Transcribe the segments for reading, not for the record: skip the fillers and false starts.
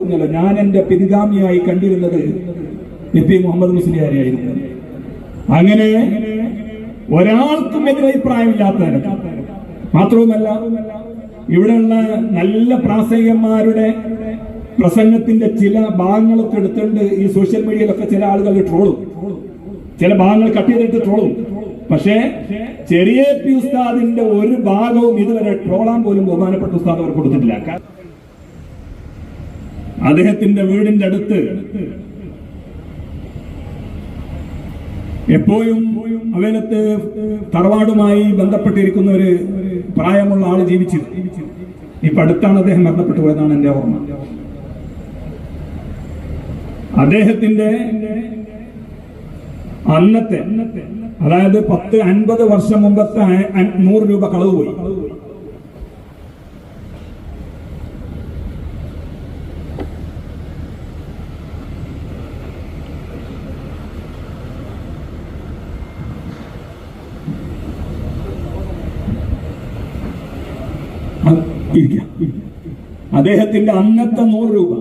ഞാൻ എന്റെ പിൻഗാമിയായി കണ്ടിരുന്നത് പി മുഹമ്മദ് മുസ്ലിയാരെയായിരുന്നു. അങ്ങനെ ഒരാൾക്കും എതിരഭിപ്രായമില്ലാത്തവരെ മാത്രവുമല്ല, ഇവിടെയുള്ള നല്ല പ്രാസംഗികന്മാരുടെ പ്രസംഗത്തിന്റെ ചില ഭാഗങ്ങളൊക്കെ എടുത്തുകൊണ്ട് ഈ സോഷ്യൽ മീഡിയയിലൊക്കെ ചില ആളുകൾ ട്രോളും, ചില ഭാഗങ്ങൾ കട്ട് ചെയ്തിട്ട് ട്രോളും. പക്ഷേ ചെറിയ പി ഉസ്താദിന്റെ ഒരു ഭാഗവും ഇതുവരെ ട്രോളാൻ പോലും ബഹുമാനപ്പെട്ട ഉസ്താദ് അവർ കൊടുത്തിട്ടില്ല. അദ്ദേഹത്തിന്റെ വീടിന്റെ അടുത്ത് എപ്പോഴും അവലത്ത് തറവാടുമായി ബന്ധപ്പെട്ടിരിക്കുന്ന ഒരു പ്രായമുള്ള ആള് ജീവിച്ചു. ഇപ്പൊ അടുത്താണ് അദ്ദേഹം മരണപ്പെട്ടു പോയതാണ് എന്റെ ഓർമ്മ. അദ്ദേഹത്തിന്റെ അന്നത്തെ, അതായത് 10-50 വർഷം മുമ്പത്തെ 100 രൂപ കളവ് പോയി. അദ്ദേഹത്തിന്റെ അന്നത്തെ 100 രൂപ,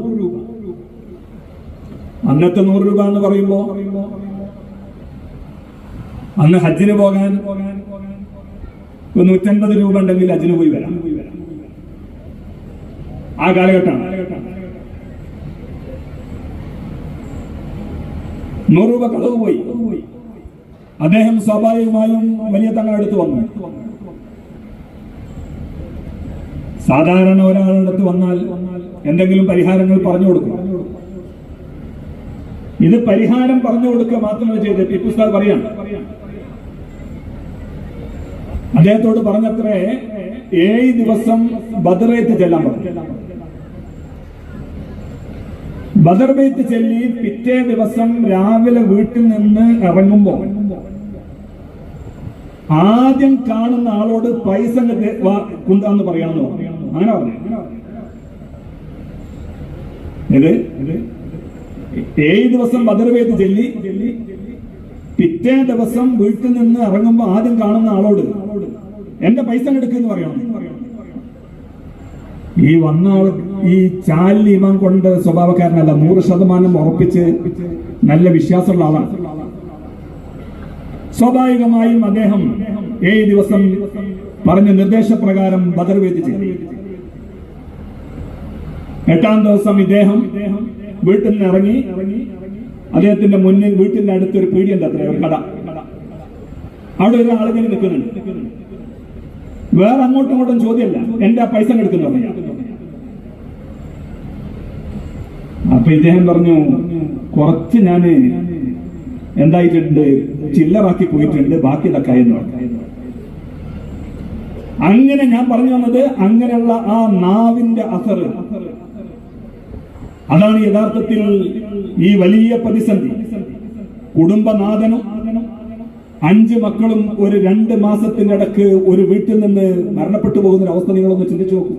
അന്നത്തെ 100 രൂപ എന്ന് പറയുമ്പോ അന്ന് ഹജ്ജിന് പോകാൻ 150 രൂപ ഉണ്ടെങ്കിൽ ഹജ്ജിന് പോയി വരാം. ആ കാലഘട്ടമാണ്. 100 രൂപ കളവ് പോയി. അദ്ദേഹം സ്വാഭാവികമായും വലിയ തങ്ങളെടുത്ത് വന്നു. സാധാരണ ഒരാളുടെ അടുത്ത് വന്നാൽ എന്തെങ്കിലും പരിഹാരങ്ങൾ പറഞ്ഞു കൊടുക്കും. ഇത് പരിഹാരം പറഞ്ഞു കൊടുക്കുക മാത്രമേ ചെയ്ത് ടിപ്പു ഉസ്താദ് പറയാണ്. അദ്ദേഹത്തോട് പറഞ്ഞത്രേ 7 ദിവസം ബദറേത്ത് ചെല്ലാൻ പറഞ്ഞു. ബദർ ബൈത്ത് ചെല്ലി പിറ്റേ ദിവസം രാവിലെ വീട്ടിൽ നിന്ന് ഇറങ്ങുമ്പോ ആദ്യം കാണുന്ന ആളോട് പൈസ കൊണ്ടാന്ന് പറയാമെന്ന് പറഞ്ഞു. അങ്ങനെ പറഞ്ഞു. ഇത് 7 ദിവസം ബദർ ബൈത്ത് ചെല്ലി പിറ്റേ ദിവസം വീട്ടിൽ നിന്ന് ഇറങ്ങുമ്പോ ആദ്യം കാണുന്ന ആളോട് എന്റെ പൈസ എടുക്കുമെന്ന് പറയണം. ഈ വന്ന ആൾ ഈ ചാലി ഇമാം കൊണ്ട് സ്വഭാവക്കാരനല്ല, 100% ഉറപ്പിച്ച് നല്ല വിശ്വാസമുള്ള ആളാണ്. സ്വാഭാവികമായും അദ്ദേഹം 7 ദിവസം പറഞ്ഞ നിർദ്ദേശപ്രകാരം ബദർ ബൈത്ത് ചെയ്തു. 8ാം ദിവസം ഇദ്ദേഹം വീട്ടിൽ നിന്ന് ഇറങ്ങി അദ്ദേഹത്തിന്റെ മുന്നിൽ വീട്ടിന്റെ അടുത്തൊരു പീടിയുണ്ട്, അത്ര ഒരു കട. അവിടെ ഒരു ആളുകൾ നിൽക്കുന്നുണ്ട്. വേറെ അങ്ങോട്ടും ഇങ്ങോട്ടും ചോദ്യമല്ല, എന്റെ പൈസ എടുക്കുന്നു. അപ്പൊ ഇദ്ദേഹം പറഞ്ഞു, കുറച്ച് ഞാന് എന്തായിട്ടുണ്ട്, ചില്ലറാക്കി പോയിട്ടുണ്ട്, ബാക്കി ഇതൊക്കെ എന്ന് പറഞ്ഞു. അങ്ങനെ ഞാൻ പറഞ്ഞു വന്നത്, അങ്ങനെയുള്ള ആ നാവിന്റെ അസർ, അതാണ് യഥാർത്ഥത്തിൽ ഈ വലിയ പ്രതിസന്ധി. കുടുംബനാഥനും 5 മക്കളും ഒരു 2 മാസത്തിന്റെ ഇടക്ക് ഒരു വീട്ടിൽ നിന്ന് മരണപ്പെട്ടു പോകുന്ന അവസ്ഥ നിങ്ങളൊന്ന് ചിന്തിച്ചു നോക്കൂ.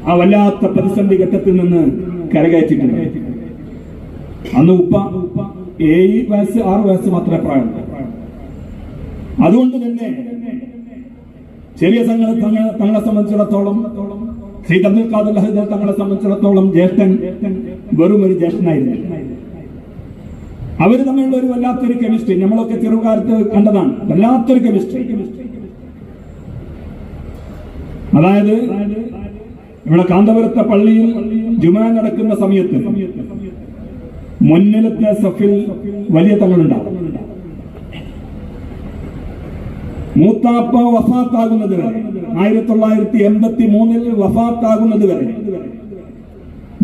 ആ വല്ലാത്ത പ്രതിസന്ധി ഘട്ടത്തിൽ നിന്ന് കരകയറ്റിട്ടുണ്ട്. അന്ന് ഉപ്പ 7 വയസ്സ് 6 വയസ്സ് മാത്രമേ പ്രായം. അതുകൊണ്ട് തന്നെ ചെറിയ തങ്ങളെ സംബന്ധിച്ചിടത്തോളം, സയ്യിദ് അബ്ദുൽ ഖാദിർ ലഹദർ തങ്ങളെ സംബന്ധിച്ചിടത്തോളം ജ്യേഷ്ഠൻ വെറും ഒരു ജ്യേഷ്ഠനായിരുന്നില്ല. അവര് തമ്മിലുള്ള ഒരു വല്ലാത്തൊരു കെമിസ്ട്രി നമ്മളൊക്കെ ചെറുകാലത്ത് കണ്ടതാണ്. വല്ലാത്തൊരു കെമിസ്ട്രി. അതായത് ഇവിടെ കാന്തപുരത്തെ പള്ളിയിൽ ജുമാ നടക്കുന്ന സമയത്ത് മുന്നിലത്തെ സഫിൽ വലിയ തങ്ങളുണ്ടാവും. മൂത്താപ്പ വഫാത്താകുന്നത് വരെ, 1983 വഫാത്താകുന്നത് വരെ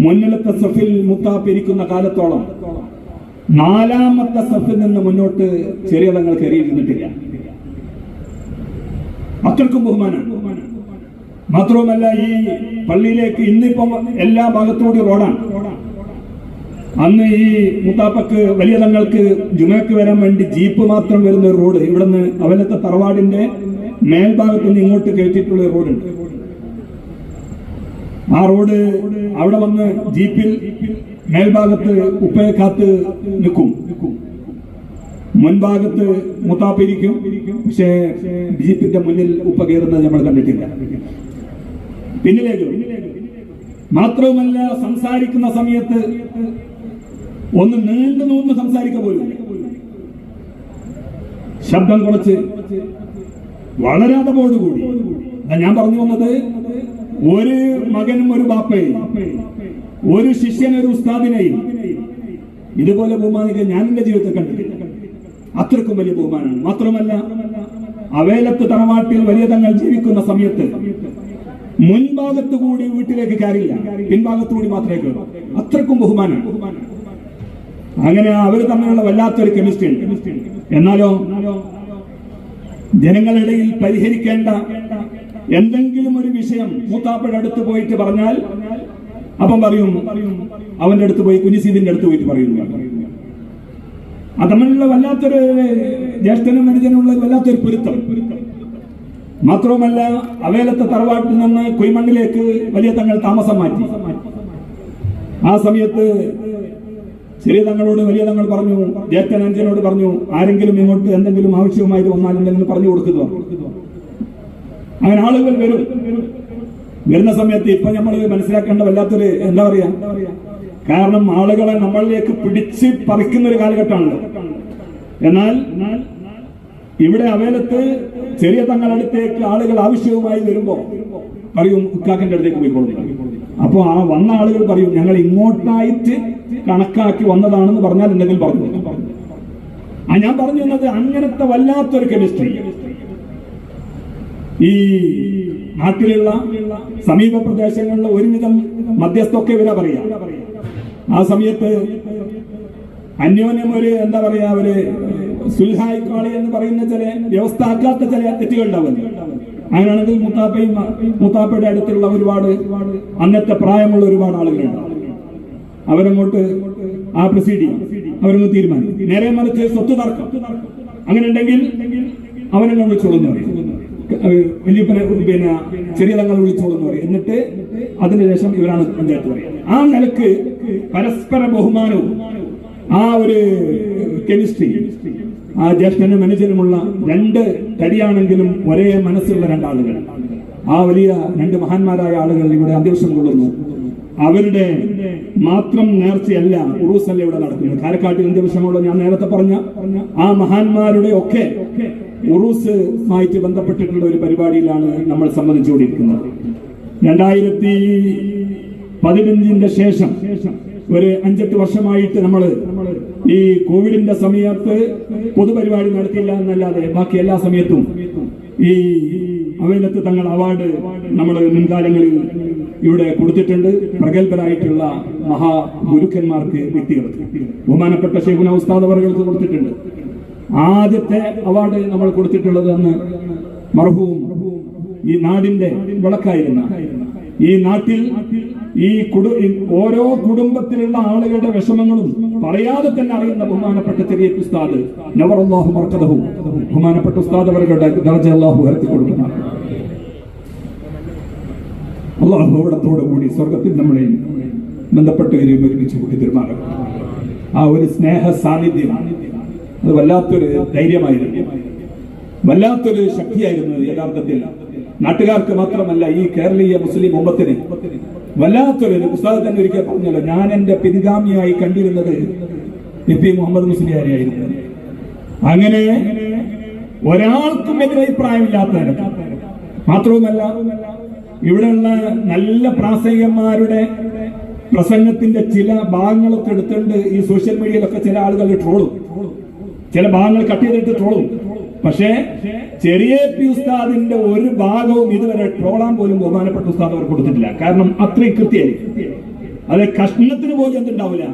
മുന്നിലത്തെ സഫിൽ മൂത്താപ്പ ഇരിക്കുന്ന കാലത്തോളം 4ാമത്തെ സഫിൽ നിന്ന് മുന്നോട്ട് ചെറിയ തങ്ങൾ കയറിയിരുന്നിട്ടില്ല. അത്രക്കും ബഹുമാനം. മാത്രവുമല്ല, ഈ പള്ളിയിലേക്ക് ഇന്നിപ്പം എല്ലാ ഭാഗത്തോടെ റോഡാണ്. അന്ന് ഈ മുത്താപ്പക്ക് വലിയ തങ്ങൾക്ക് ജുമയ്ക്ക് വരാൻ വേണ്ടി ജീപ്പ് മാത്രം വരുന്ന ഒരു റോഡ്, ഇവിടുന്ന് അവലത്തെ തറവാടിന്റെ മേൽഭാഗത്ത് നിന്ന് ഇങ്ങോട്ട് കയറ്റിയിട്ടുള്ള റോഡുണ്ട്. ആ റോഡ് അവിടെ വന്ന് ജീപ്പിൽ മേൽഭാഗത്ത് ഉപ്പയെ കാത്ത് നിൽക്കും, മുൻഭാഗത്ത് മുത്താപ്പിരിക്കും. പക്ഷേ ജീപ്പിന്റെ മുന്നിൽ ഉപ്പ കയറുന്നത് നമ്മൾ കണ്ടിട്ടില്ല. പിന്നിലേക്ക് മാത്രവുമല്ല സംസാരിക്കുന്ന സമയത്ത് ഒന്ന് നീണ്ടു നൂന്ന് സംസാരിക്ക പോലും, ശബ്ദം കുറച്ച് വളരെ അതവോടുകൂടി. ഞാൻ പറഞ്ഞു വന്നത്, ഒരു മകനും ഒരു ബാപ്പയും ഒരു ശിഷ്യനൊരു ഉസ്താദിനെയും ഇതുപോലെ ബഹുമാനിക്കാൻ ഞാൻ എന്റെ ജീവിതത്തിൽ കണ്ടിട്ടില്ല. അത്രക്കും വലിയ ബഹുമാനമാണ്. മാത്രമല്ല അവേലത്ത് തറവാട്ടിൽ വലിയ തങ്ങൾ ജീവിക്കുന്ന സമയത്ത് മുൻഭാഗത്തു കൂടി വീട്ടിലേക്ക് കയറില്ല, പിൻഭാഗത്തു കൂടി മാത്രമേ കയറൂ. അത്രക്കും ബഹുമാനമാണ്. അങ്ങനെ അവർ തമ്മിലുള്ള വല്ലാത്തൊരു കെമിസ്ട്രി ഉണ്ട്. എന്നാലോ ജനങ്ങളിടയിൽ പരിഹരിക്കേണ്ട എന്തെങ്കിലും ഒരു വിഷയം മൂത്താപ്പയുടെ അടുത്ത് പോയിട്ട് പറഞ്ഞാൽ അപ്പം പറയും, അവന്റെ അടുത്ത് പോയി കുഞ്ഞിസീദിന്റെ അടുത്ത് പോയിട്ട് പറയുന്നു. അത് തമ്മിലുള്ള വല്ലാത്തൊരു ജ്യേഷ്ഠനും അനുജനുള്ള വല്ലാത്തൊരു പൊരുത്തം. മാത്രവുമല്ല അവേലത്തെ തറവാട്ടിൽ നിന്ന് കുയ്മണ്ണിലേക്ക് വലിയ തങ്ങൾ താമസം മാറ്റി. ആ സമയത്ത് ചെറിയ തങ്ങളോട് വലിയ തങ്ങൾ പറഞ്ഞു, ജ്യേഷ്ഠൻ അനുജനോട് പറഞ്ഞു, ആരെങ്കിലും ഇങ്ങോട്ട് എന്തെങ്കിലും ആവശ്യവുമായി വന്നാൽ എന്തെങ്കിലും പറഞ്ഞു കൊടുക്കുക. അങ്ങനെ ആളുകൾ വരുന്ന സമയത്ത് ഇപ്പൊ നമ്മൾ മനസ്സിലാക്കേണ്ട വല്ലാത്തൊരു എന്താ പറയാ, കാരണം ആളുകളെ നമ്മളിലേക്ക് പിടിച്ച് പറിക്കുന്ന ഒരു കാലഘട്ടമാണല്ലോ. എന്നാൽ ഇവിടെ അവേലത്ത് ചെറിയ തങ്ങളടുത്തേക്ക് ആളുകൾ ആവശ്യവുമായി വരുമ്പോ പറയും, ഉക്കാക്കന്റെ അടുത്തേക്ക് പോയിക്കൊള്ളുന്നു. അപ്പൊ ആ വന്ന ആളുകൾ പറയും, ഞങ്ങൾ ഇങ്ങോട്ടായിട്ട് കണക്കാക്കി വന്നതാണെന്ന് പറഞ്ഞാൽ എന്തെങ്കിലും പറഞ്ഞു. ഞാൻ പറഞ്ഞു തന്നത് അങ്ങനത്തെ വല്ലാത്തൊരു കെമിസ്ട്രി ഈ നാട്ടിലുള്ള സമീപ പ്രദേശങ്ങളിലെ ഒരുവിധം മധ്യസ്ഥൊക്കെ ഇവരാ പറയാ. ആ സമയത്ത് അന്യോന്യം ഒരു എന്താ പറയാ, ഒരു സുൽഹായിക്കാളി എന്ന് പറയുന്ന ചില വ്യവസ്ഥ ആക്കാത്ത ചില തെറ്റുകൾ ഉണ്ടാവുന്നു. അങ്ങനെയാണെങ്കിൽ മുത്താപ്പയുടെ അടുത്തുള്ള ഒരുപാട് അന്നത്തെ പ്രായമുള്ള ഒരുപാട് ആളുകളുണ്ടാവും. അവരങ്ങോട്ട് ആ പ്രൊസീഡിങ് അവരൊന്ന് തീരുമാനിക്കും. നേരെ മറിച്ച് സ്വത്ത് തർക്കം അങ്ങനെ ഉണ്ടെങ്കിൽ അവരെന്നെ വിളിച്ചോളെന്ന് പറയും, വലിയപ്പനെ പിന്നെ ചെറിയ തങ്ങൾ വിളിച്ചോളെന്ന് പറയും. എന്നിട്ട് അതിനുശേഷം ഇവരാണ് പഞ്ചായത്ത് പറയുന്നത്. ആ നിലക്ക് പരസ്പര ബഹുമാനവും ആ ഒരു കെമിസ്ട്രി, ആ ജ്യേഷ്ഠനും അനുജനുമുള്ള രണ്ട് തടിയാണെങ്കിലും ഒരേ മനസ്സുള്ള രണ്ടാളുകൾ, ആ വലിയ രണ്ട് മഹാന്മാരായ ആളുകൾ ഇവിടെ അന്ത്യവിഷം കൊള്ളുന്നു. അവരുടെ മാത്രം നേർച്ചയല്ല, ഉറൂസല്ല ഇവിടെ നടക്കുന്നത്. കാരക്കാട്ടിൽ അന്ത്യവിഷമുള്ള ഞാൻ നേരത്തെ പറഞ്ഞ ആ മഹാന്മാരുടെ ഒക്കെ ഉറൂസുമായിട്ട് ബന്ധപ്പെട്ടിട്ടുള്ള ഒരു പരിപാടിയിലാണ് നമ്മൾ സംബന്ധിച്ചുകൊണ്ടിരിക്കുന്നത്. 2015 ശേഷം ഒരു 5-8 വർഷമായിട്ട് നമ്മൾ ഈ കോവിഡിന്റെ സമയത്ത് പൊതുപരിപാടി നടത്തിയില്ല എന്നല്ലാതെ ബാക്കി എല്ലാ സമയത്തും ഈ അവേലത്ത് തങ്ങൾ അവാർഡ് നമ്മൾ മുൻകാലങ്ങളിൽ ഇവിടെ കൊടുത്തിട്ടുണ്ട്. പ്രഗത്ഭരായിട്ടുള്ള മഹാഗുരുക്കന്മാർക്ക്, വ്യക്തികൾക്ക്, ബഹുമാനപ്പെട്ട ശൈഖുനാ ഉസ്താദ് അവർക്ക് കൊടുത്തിട്ടുണ്ട്. ആദ്യത്തെ അവാർഡ് നമ്മൾ കൊടുത്തിട്ടുള്ളത് അന്ന് മർഹൂം ഈ നാടിന്റെ വിളക്കായിരുന്ന, ഈ നാട്ടിൽ ഈ ഓരോ കുടുംബത്തിലുള്ള ആളുകളുടെ വിഷമങ്ങളും പറയാതെ തന്നെ അറിയുന്ന ബഹുമാനപ്പെട്ട ചെറിയ ഉസ്താദ് നവറല്ലാഹു മർക്കദഹു, ബഹുമാനപ്പെട്ട ഉസ്താദ് അവരുടെ ദർജ അല്ലാഹു ഉയർത്തി കൊടുക്കുന്ന അല്ലാഹു അവിടത്തോടു കൂടി സ്വർഗത്തിൽ നമ്മളെ ബന്ധപ്പെട്ടവരെയും ഒരുമിച്ച് കൂടി തീരുമാനം. ആ ഒരു സ്നേഹ സാന്നിധ്യം അത് വല്ലാത്തൊരു ധൈര്യമായിരുന്നു, വല്ലാത്തൊരു ശക്തിയായിരുന്നു. യഥാർത്ഥത്തിൽ നാട്ടുകാർക്ക് മാത്രമല്ല, ഈ കേരളീയ മുസ്ലിം ഉമ്മത്തിന് വല്ലാത്തൊരു പുസ്തകം തന്നെ ഒരിക്കൽ പറഞ്ഞല്ലോ, ഞാൻ എന്റെ പിൻഗാമിയായി കണ്ടിരുന്നത് EP മുഹമ്മദ് മുസ്ലിയാരെയായിരുന്നു. അങ്ങനെ ഒരാൾക്കും എതിരഭിപ്രായമില്ലാത്തവരെ, മാത്രവുമല്ല ഇവിടെയുള്ള നല്ല പ്രാസംഗികന്മാരുടെ പ്രസംഗത്തിന്റെ ചില ഭാഗങ്ങളൊക്കെ എടുത്തുകൊണ്ട് ഈ സോഷ്യൽ മീഡിയയിലൊക്കെ ചില ആളുകൾ ട്രോളും, ചില ഭാഗങ്ങൾ കട്ട് ചെയ്തിട്ട് ട്രോളും. പക്ഷേ ചെറിയ ഉസ്താദിന്റെ ഒരു ഭാഗവും ഇതുവരെ ട്രോളാൻ പോലും ബഹുമാനപ്പെട്ട ഉസ്താദ് അവർ കൊടുത്തിട്ടില്ല. കാരണം അത്രയും കൃത്യമായിരിക്കും. അത് കഷ്ണത്തിന് പോലും എന്തുണ്ടാവില്ല,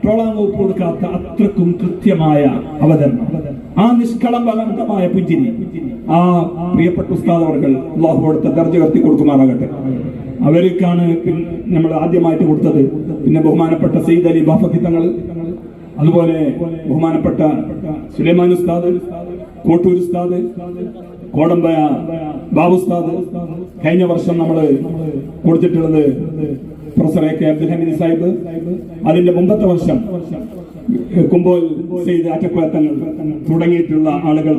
ട്രോളാൻ വകുപ്പ് കൊടുക്കാത്ത അത്രക്കും കൃത്യമായ അവതരണം, ആ നിഷ്കളങ്കമായ പുഞ്ചിരി ആ പ്രിയപ്പെട്ട ഉസ്താദ് അവർ അല്ലാഹു അവിടുത്തെ ദർജ ഉയർത്തി കൊടുക്കുമാറാകട്ടെ. അവർക്കാണ് നമ്മൾ ആദ്യമായിട്ട് കൊടുത്തത്. പിന്നെ ബഹുമാനപ്പെട്ട സയ്യിദ് അലി ബാഫഖി തങ്ങൾ, അതുപോലെ ബഹുമാനപ്പെട്ട സുലൈമാൻ ഉസ്താദ്, കോട്ടൂർ ഉസ്താദ്, കോടമ്പയ ബാബു ഉസ്താദ്. കഴിഞ്ഞ വർഷം നമ്മൾ കൊടുത്തിട്ടുള്ളത് പ്രൊഫസർ AK അബ്ദുൽ ഹമീദ് സാഹിബ്. അതിന്റെ മുമ്പത്തെ വർഷം കുമ്പോൽ സെയ്ദ് ആറ്റക്കുളത്തങ്ങൾ തുടങ്ങിയിട്ടുള്ള ആളുകൾക്ക്